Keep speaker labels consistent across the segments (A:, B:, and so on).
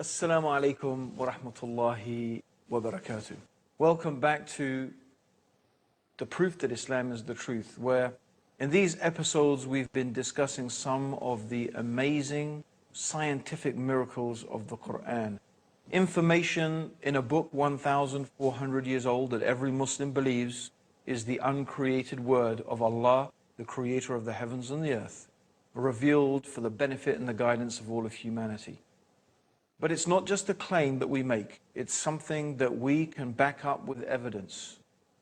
A: Assalamu alaikum wa rahmatullahi wa barakatuh. Welcome back to the proof that Islam is the truth, where in these episodes we've been discussing some of the amazing scientific miracles of the Quran. Information in a book 1,400 years old that every Muslim believes is the uncreated word of Allah, the creator of the heavens and the earth, revealed for the benefit and the guidance of all of humanity. But it's not just a claim that we make, it's something that we can back up with evidence.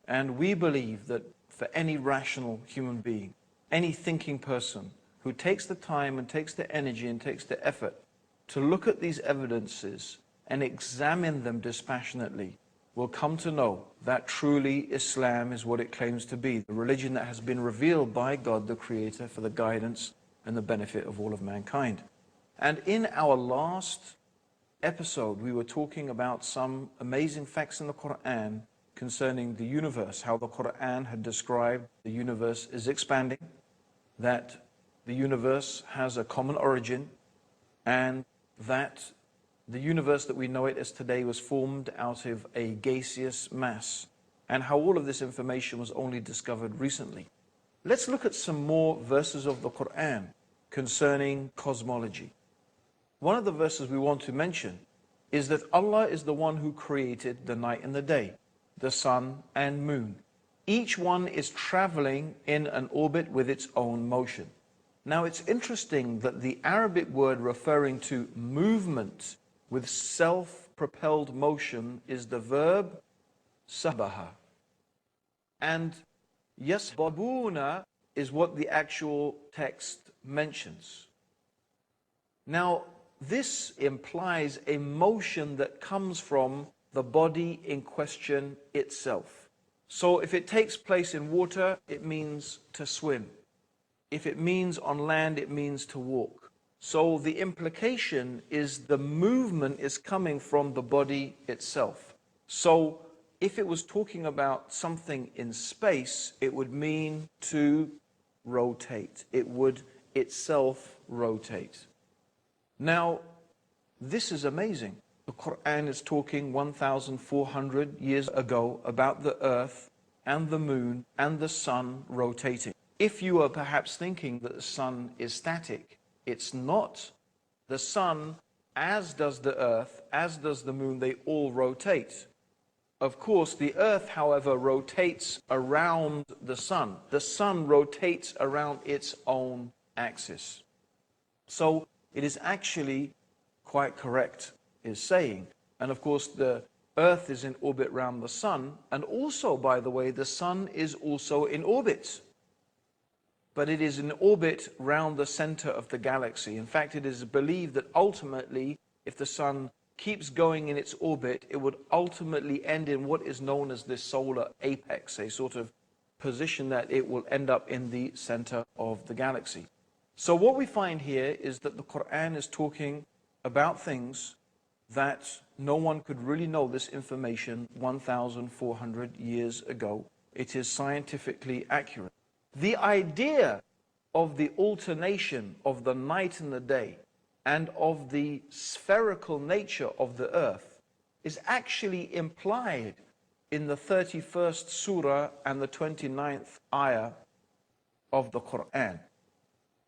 A: And we believe that for any rational human being, any thinking person who takes the time and takes the energy and takes the effort to look at these evidences and examine them dispassionately, will come to know that truly Islam is what it claims to be, the religion that has been revealed by God the Creator for the guidance and the benefit of all of mankind. And in our last episode, we were talking about some amazing facts in the Quran concerning the universe, how the Quran had described the universe is expanding, that the universe has a common origin, and that the universe that we know it as today was formed out of a gaseous mass, and how all of this information was only discovered recently. Let's look at some more verses of the Quran concerning cosmology. One of the verses we want to mention is that Allah is the one who created the night and the day, the sun and moon. Each one is traveling in an orbit with its own motion. Now it's interesting that the Arabic word referring to movement with self-propelled motion is the verb sabaha. And yasbabuna is what the actual text mentions. Now, this implies a motion that comes from the body in question itself. So if it takes place in water, it means to swim. If it means on land, it means to walk. So the implication is the movement is coming from the body itself. So if it was talking about something in space, it would mean to rotate. It would itself rotate. Now, this is amazing. The Quran is talking 1,400 years ago about the earth and the moon and the sun rotating. If you are perhaps thinking that the sun is static, it's not. The sun, as does the earth, as does the moon, they all rotate. Of course, the earth, however, rotates around the sun. The sun rotates around its own axis. So it is actually quite correct, is saying. And of course, the earth is in orbit around the sun. And also, by the way, the sun is also in orbit. But it is in orbit round the center of the galaxy. In fact, it is believed that ultimately, if the sun keeps going in its orbit, it would ultimately end in what is known as the solar apex, a sort of position that it will end up in the center of the galaxy. So what we find here is that the Quran is talking about things that no one could really know this information 1,400 years ago. It is scientifically accurate. The idea of the alternation of the night and the day and of the spherical nature of the earth is actually implied in the 31st surah and the 29th ayah of the Quran.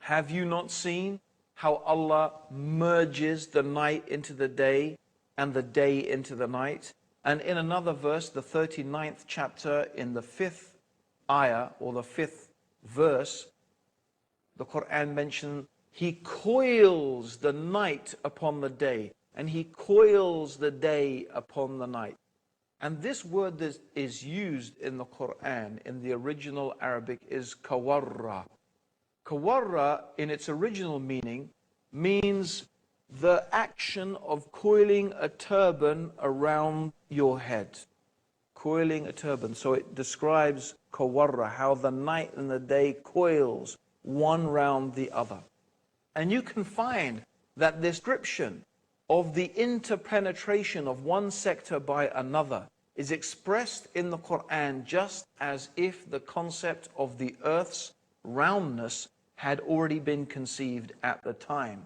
A: Have you not seen how Allah merges the night into the day and the day into the night? And in another verse, the 39th chapter, in the 5th ayah or the 5th verse, the Quran mentions He coils the night upon the day and He coils the day upon the night. And this word that is used in the Quran in the original Arabic is kawarra. Kawarra, in its original meaning, means the action of coiling a turban around your head. Coiling a turban. So it describes kawarra, how the night and the day coils one round the other. And you can find that description of the interpenetration of one sector by another is expressed in the Quran just as if the concept of the earth's roundness had already been conceived at the time.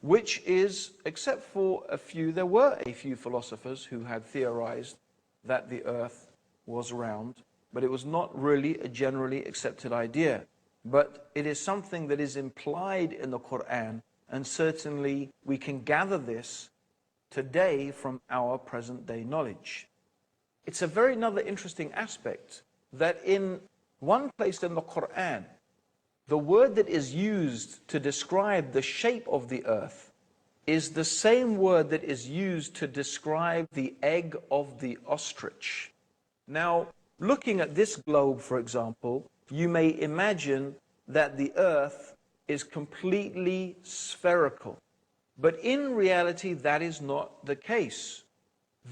A: which is, except for there were a few philosophers who had theorized that the earth was round, but it was not really a generally accepted idea. But it is something that is implied in the Quran, and certainly we can gather this today from our present day knowledge. It's a very another interesting aspect that in one place in the Quran, the word that is used to describe the shape of the earth is the same word that is used to describe the egg of the ostrich. Now, looking at this globe, for example, you may imagine that the earth is completely spherical. But in reality, that is not the case.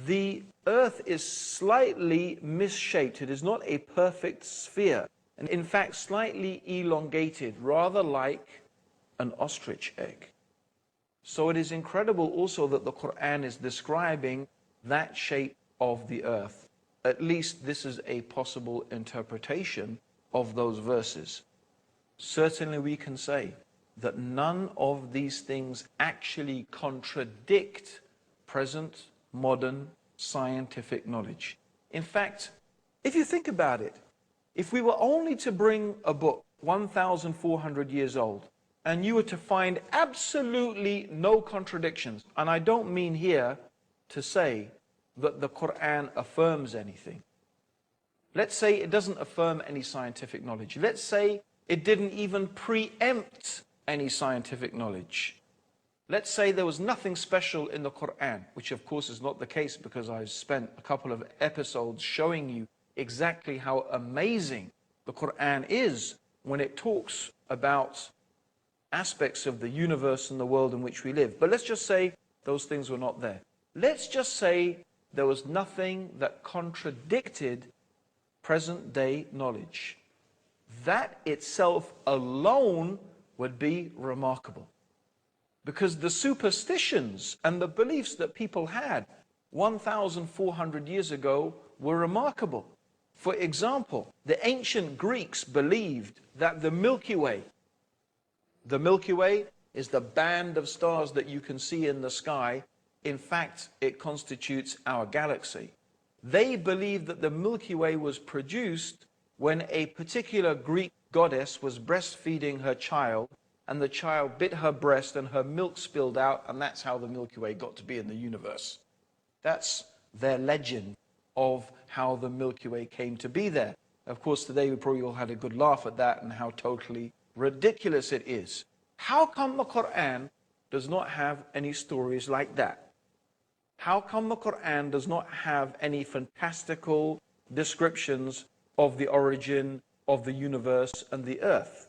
A: The earth is slightly misshaped. It is not a perfect sphere. And in fact, slightly elongated, rather like an ostrich egg. So it is incredible also that the Quran is describing that shape of the earth. At least this is a possible interpretation of those verses. Certainly we can say that none of these things actually contradict present modern scientific knowledge. In fact, if you think about it, if we were only to bring a book 1,400 years old and you were to find absolutely no contradictions, and I don't mean here to say that the Quran affirms anything. Let's say it doesn't affirm any scientific knowledge. Let's say it didn't even preempt any scientific knowledge. Let's say there was nothing special in the Quran, which of course is not the case because I've spent a couple of episodes showing you exactly how amazing the Quran is when it talks about aspects of the universe and the world in which we live. But let's just say those things were not there. Let's just say there was nothing that contradicted present day knowledge. That itself alone would be remarkable. Because the superstitions and the beliefs that people had 1,400 years ago were remarkable. For example, the ancient Greeks believed that the Milky Way is the band of stars that you can see in the sky. In fact, it constitutes our galaxy. They believed that the Milky Way was produced when a particular Greek goddess was breastfeeding her child, and the child bit her breast and her milk spilled out, and that's how the Milky Way got to be in the universe. That's their legend of how the Milky Way came to be there. Of course, today we probably all had a good laugh at that and how totally ridiculous it is. How come the Quran does not have any stories like that? How come the Quran does not have any fantastical descriptions of the origin of the universe and the earth?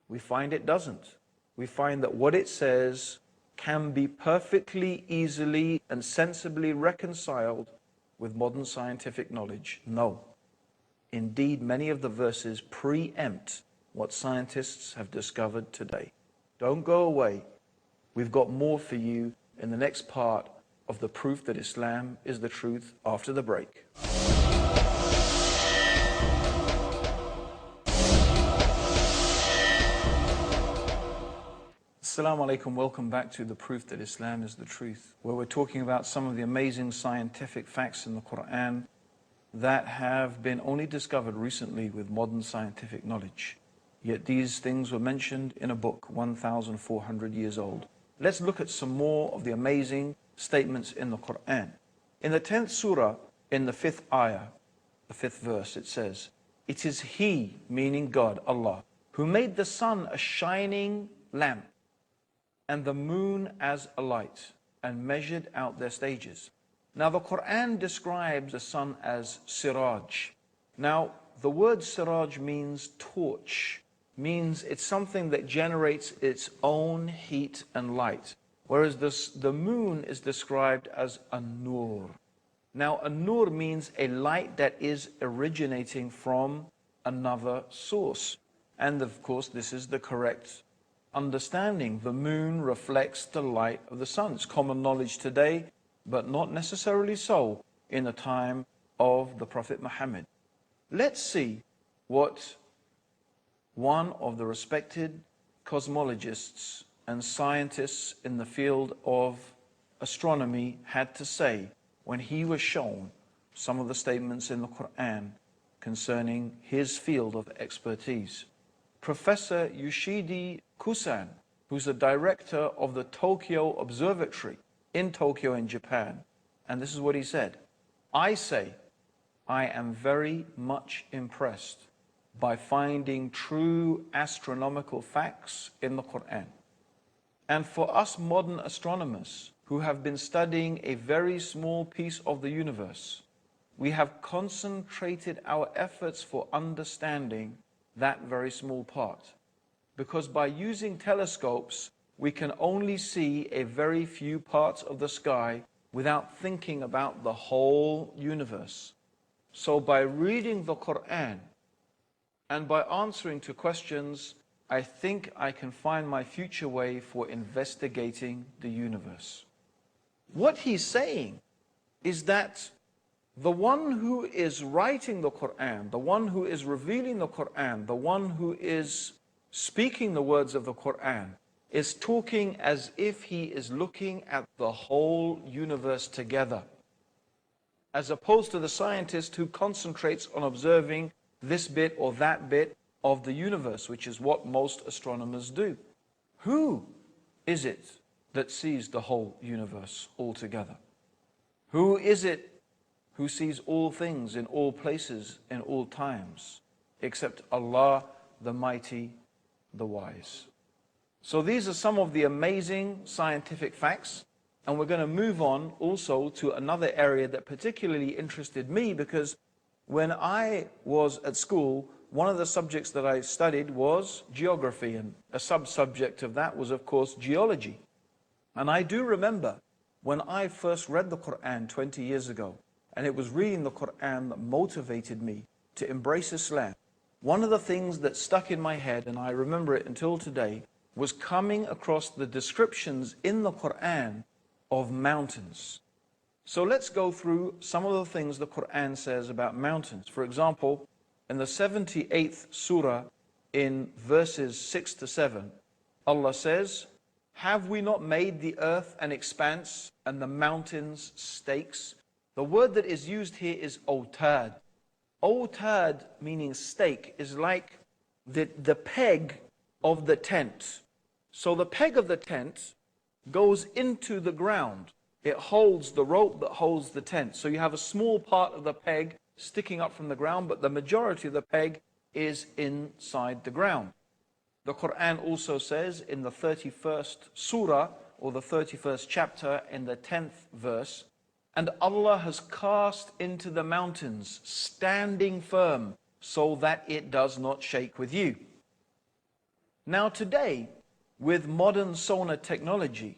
A: We find it doesn't. We find that what it says can be perfectly, easily, and sensibly reconciled with modern scientific knowledge. No. Indeed, many of the verses preempt what scientists have discovered today. Don't go away. We've got more for you in the next part of the proof that Islam is the truth after the break. Assalamu alaikum, welcome back to the proof that Islam is the truth, where we're talking about some of the amazing scientific facts in the Quran that have been only discovered recently with modern scientific knowledge. Yet these things were mentioned in a book 1,400 years old. Let's look at some more of the amazing statements in the Quran. In the 10th surah, in the 5th ayah, the 5th verse, it says, "It is He," meaning God, Allah, "who made the sun a shining lamp and the moon as a light, and measured out their stages." Now the Quran describes the sun as siraj. Now the word siraj means torch, means it's something that generates its own heat and light. Whereas the moon is described as a nur. Now a nur means a light that is originating from another source. And of course this is the correct understanding. The moon reflects the light of the sun. It's common knowledge today, but not necessarily so in the time of the Prophet Muhammad. Let's see what one of the respected cosmologists and scientists in the field of astronomy had to say when he was shown some of the statements in the Quran concerning his field of expertise. Professor Yoshidi Kusan, who's the director of the Tokyo Observatory in Tokyo in Japan, and this is what he said: I say, I am very much impressed by finding true astronomical facts in the Quran. And for us modern astronomers who have been studying a very small piece of the universe, we have concentrated our efforts for understanding that very small part. Because by using telescopes, we can only see a very few parts of the sky without thinking about the whole universe. So by reading the Quran and by answering to questions, I think I can find my future way for investigating the universe. What he's saying is that the one who is writing the Quran, the one who is revealing the Quran, the one who is speaking the words of the Quran, is talking as if he is looking at the whole universe together, as opposed to the scientist who concentrates on observing this bit or that bit of the universe, which is what most astronomers do. Who is it that sees the whole universe altogether? Who is it who sees all things in all places in all times, except Allah, the Mighty, the Wise? So these are some of the amazing scientific facts, and we're going to move on also to another area that particularly interested me, because when I was at school, one of the subjects that I studied was geography, and a sub-subject of that was, of course, geology. And I do remember when I first read the Quran 20 years ago, and it was reading the Quran that motivated me to embrace Islam. One of the things that stuck in my head, and I remember it until today, was coming across the descriptions in the Quran of mountains. So let's go through some of the things the Quran says about mountains. For example, in the 78th surah, in verses 6 to 7, Allah says, have we not made the earth an expanse and the mountains stakes? The word that is used here is otad. Otad, meaning stake, is like the peg of the tent. So the peg of the tent goes into the ground. It holds the rope that holds the tent. So you have a small part of the peg sticking up from the ground, but the majority of the peg is inside the ground. The Quran also says in the 31st surah, or the 31st chapter, in the 10th verse, and Allah has cast into the mountains, standing firm, so that it does not shake with you. Now today, with modern sonar technology,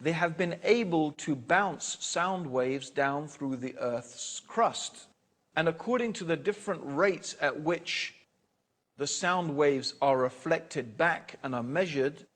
A: they have been able to bounce sound waves down through the Earth's crust. And according to the different rates at which the sound waves are reflected back and are measured,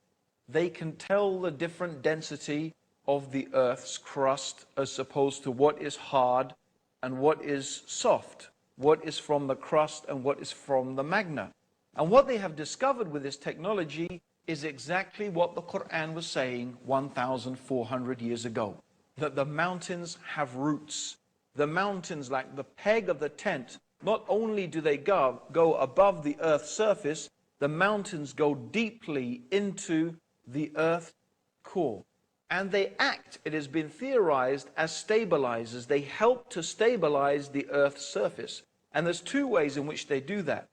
A: they can tell the different density of the Earth's crust as opposed to what is hard and what is soft, what is from the crust and what is from the magma. And what they have discovered with this technology is exactly what the Quran was saying 1,400 years ago, that the mountains have roots. The mountains, like the peg of the tent, not only do they go above the Earth's surface, the mountains go deeply into the Earth's core. And they act, it has been theorized, as stabilizers. They help to stabilize the Earth's surface. And there's two ways in which they do that.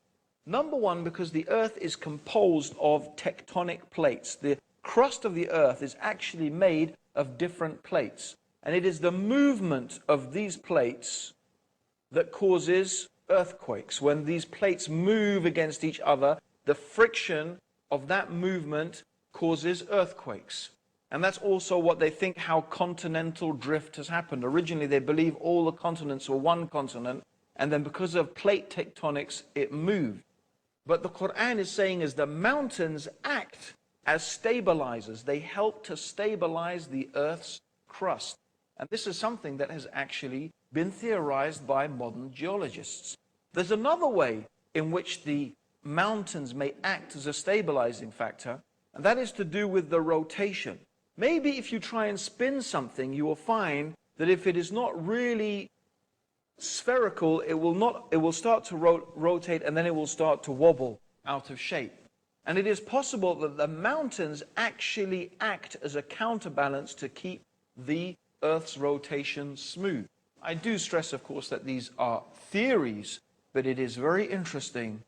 A: Number one, because the Earth is composed of tectonic plates. The crust of the Earth is actually made of different plates. And it is the movement of these plates that causes earthquakes. When these plates move against each other, the friction of that movement causes earthquakes. And that's also what they think how continental drift has happened. Originally, they believe all the continents were one continent, and then because of plate tectonics, it moved. But the Quran is saying is the mountains act as stabilizers. They help to stabilize the Earth's crust. And this is something that has actually been theorized by modern geologists. There's another way in which the mountains may act as a stabilizing factor, And that is to do with the rotation. Maybe if you try and spin something, you will find that if it is not really spherical, it will start to rotate, and then it will start to wobble out of shape. And it is possible that the mountains actually act as a counterbalance to keep the Earth's rotation smooth. I do stress, of course, that these are theories, but it is very interesting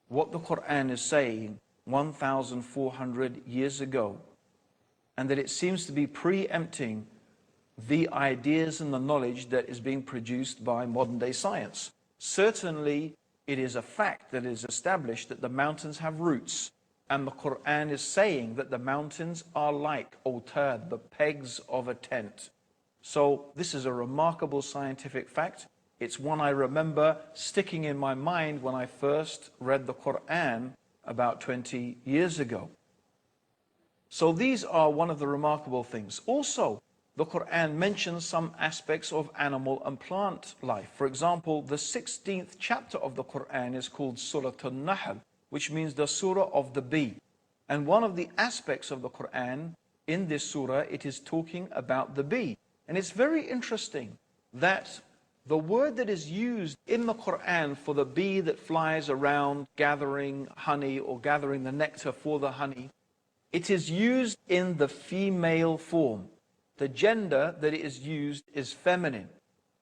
A: what the Quran is saying 1,400 years ago, and that it seems to be preempting the ideas and the knowledge that is being produced by modern day science. Certainly, it is a fact that is established that the mountains have roots, and the Quran is saying that the mountains are like autad, the pegs of a tent. So this is a remarkable scientific fact. It's one I remember sticking in my mind when I first read the Quran about 20 years ago. So these are one of the remarkable things. Also, the Quran mentions some aspects of animal and plant life. For example, the 16th chapter of the Quran is called Surah An-Nahl, which means the surah of the bee. And one of the aspects of the Quran in this surah, it is talking about the bee. And it's very interesting that the word that is used in the Quran for the bee that flies around gathering honey or gathering the nectar for the honey, it is used in the female form. The gender that it is used is feminine.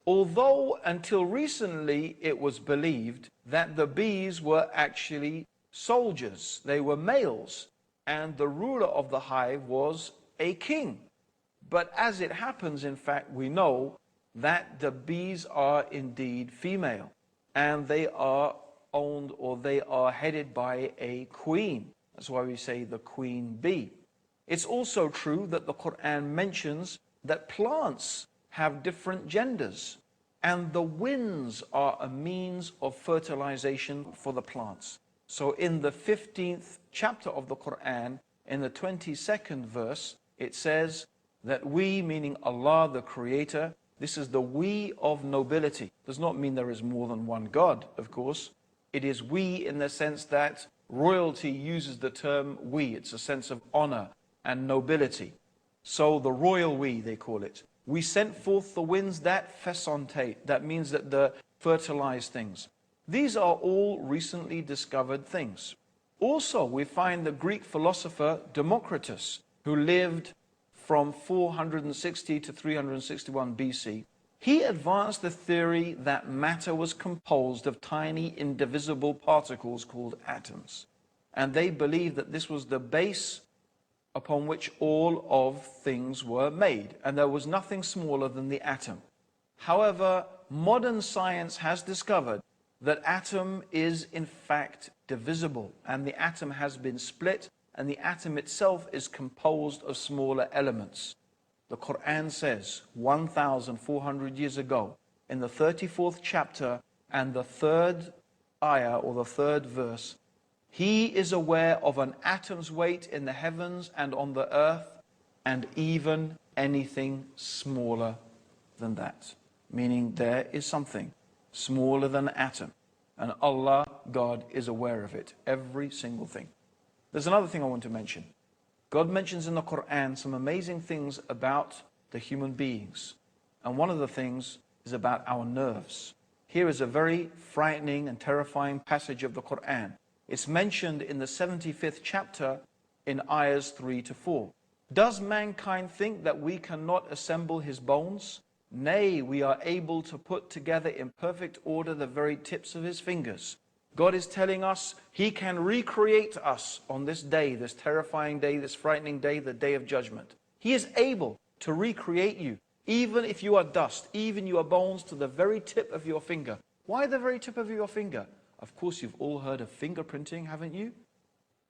A: Although until recently it was believed that the bees were actually soldiers, they were males, and the ruler of the hive was a king. But as it happens, in fact, we know that the bees are indeed female, and they are owned, or they are headed by a queen. That's why we say the queen bee. It's also true that the Quran mentions that plants have different genders, and the winds are a means of fertilization for the plants. So in the 15th chapter of the Quran, in the 22nd verse, it says that we, meaning Allah the Creator, this is the we of nobility. Does not mean there is more than one God, of course. It is we in the sense that royalty uses the term we. It's a sense of honor and nobility. So the royal we, they call it. We sent forth the winds that fesontate. That means that the fertilize things. These are all recently discovered things. Also, we find the Greek philosopher Democritus, who lived from 460 to 361 BC. He advanced the theory that matter was composed of tiny indivisible particles called atoms. And they believed that this was the base upon which all of things were made, and there was nothing smaller than the atom. However, modern science has discovered that atom is in fact divisible, and the atom has been split, and the atom itself is composed of smaller elements. The Quran says 1,400 years ago, in the 34th chapter and the 3rd ayah, or the 3rd verse, He is aware of an atom's weight in the heavens and on the earth, and even anything smaller than that. Meaning there is something smaller than an atom. And Allah, God, is aware of it. Every single thing. There's another thing I want to mention. God mentions in the Quran some amazing things about the human beings. And one of the things is about our nerves. Here is a very frightening and terrifying passage of the Quran. It's mentioned in the 75th chapter in ayahs 3 to 4. Does mankind think that we cannot assemble his bones? Nay, we are able to put together in perfect order the very tips of his fingers. God is telling us He can recreate us on this day, this terrifying day, this frightening day, the day of judgment. He is able to recreate you, even if you are dust, even your bones to the very tip of your finger. Why the very tip of your finger? Of course, you've all heard of fingerprinting, haven't you?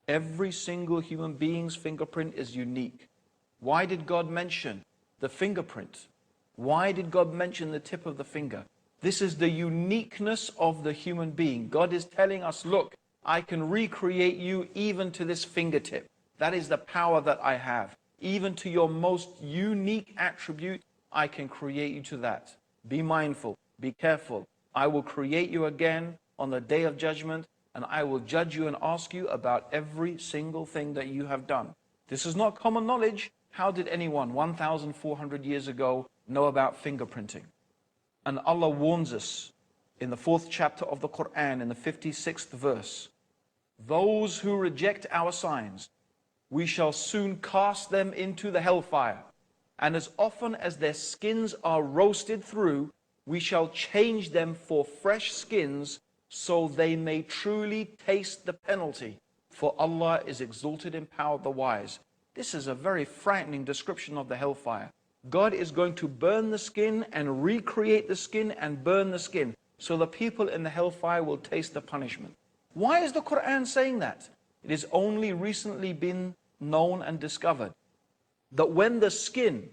A: Every single human being's fingerprint is unique. Why did God mention the fingerprint? Why did God mention the tip of the finger? This is the uniqueness of the human being. God is telling us, look, I can recreate you even to this fingertip. That is the power that I have. Even to your most unique attribute, I can create you to that. Be mindful, be careful. I will create you again on the day of judgment, and I will judge you and ask you about every single thing that you have done. This is not common knowledge. How did anyone 1,400 years ago know about fingerprinting? And Allah warns us in the 4th chapter of the Quran, in the 56th verse, those who reject our signs, we shall soon cast them into the hellfire. And as often as their skins are roasted through, we shall change them for fresh skins, so they may truly taste the penalty. For Allah is exalted in power of the wise. This is a very frightening description of the hellfire. God is going to burn the skin and recreate the skin and burn the skin, so the people in the hellfire will taste the punishment. Why is the Quran saying that? It has only recently been known and discovered that when the skin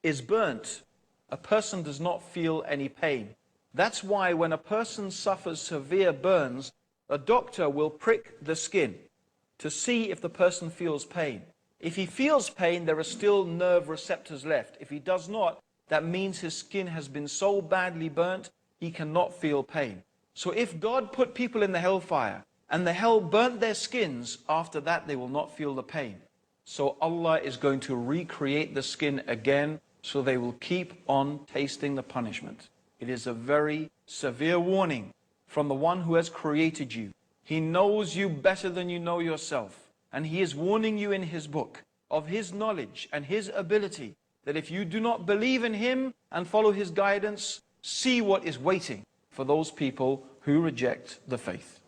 A: is burnt, a person does not feel any pain. That's why when a person suffers severe burns, a doctor will prick the skin to see if the person feels pain. If he feels pain, there are still nerve receptors left. If he does not, that means his skin has been so badly burnt, he cannot feel pain. So if God put people in the hellfire and the hell burnt their skins, after that they will not feel the pain. So Allah is going to recreate the skin again, so they will keep on tasting the punishment. It is a very severe warning from the one who has created you. He knows you better than you know yourself. And He is warning you in His book of His knowledge and His ability, that if you do not believe in Him and follow His guidance, see what is waiting for those people who reject the faith.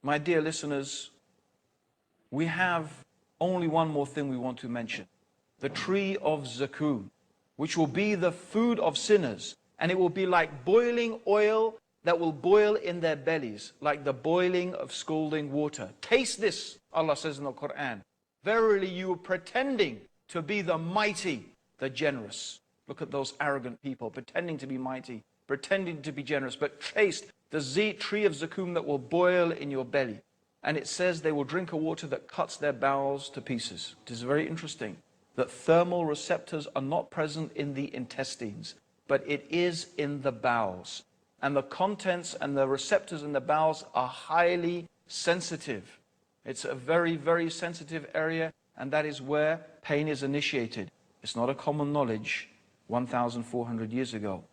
A: My dear listeners, we have only one more thing we want to mention. The tree of Zakum, which will be the food of sinners, and it will be like boiling oil that will boil in their bellies, like the boiling of scalding water. Taste this, Allah says in the Quran. Verily you are pretending to be the mighty, the generous. Look at those arrogant people, pretending to be mighty, pretending to be generous, but taste the tree of Zakum that will boil in your belly. And it says they will drink a water that cuts their bowels to pieces. It is very interesting that thermal receptors are not present in the intestines, but it is in the bowels. And the contents and the receptors in the bowels are highly sensitive. It's a very, very sensitive area, and that is where pain is initiated. It's not a common knowledge 1,400 years ago,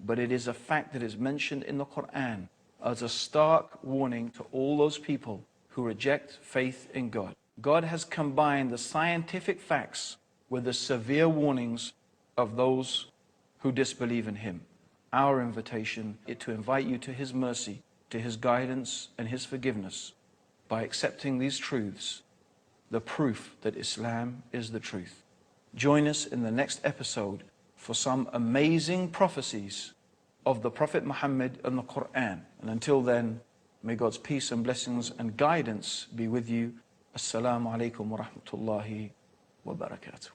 A: but it is a fact that is mentioned in the Quran as a stark warning to all those people who reject faith in God. God has combined the scientific facts with the severe warnings of those who disbelieve in Him. Our invitation is to invite you to His mercy, to His guidance and His forgiveness by accepting these truths, the proof that Islam is the truth. Join us in the next episode for some amazing prophecies of the Prophet Muhammad and the Quran. And until then, may God's peace and blessings and guidance be with you. Assalamu alaikum wa rahmatullahi wa barakatuh.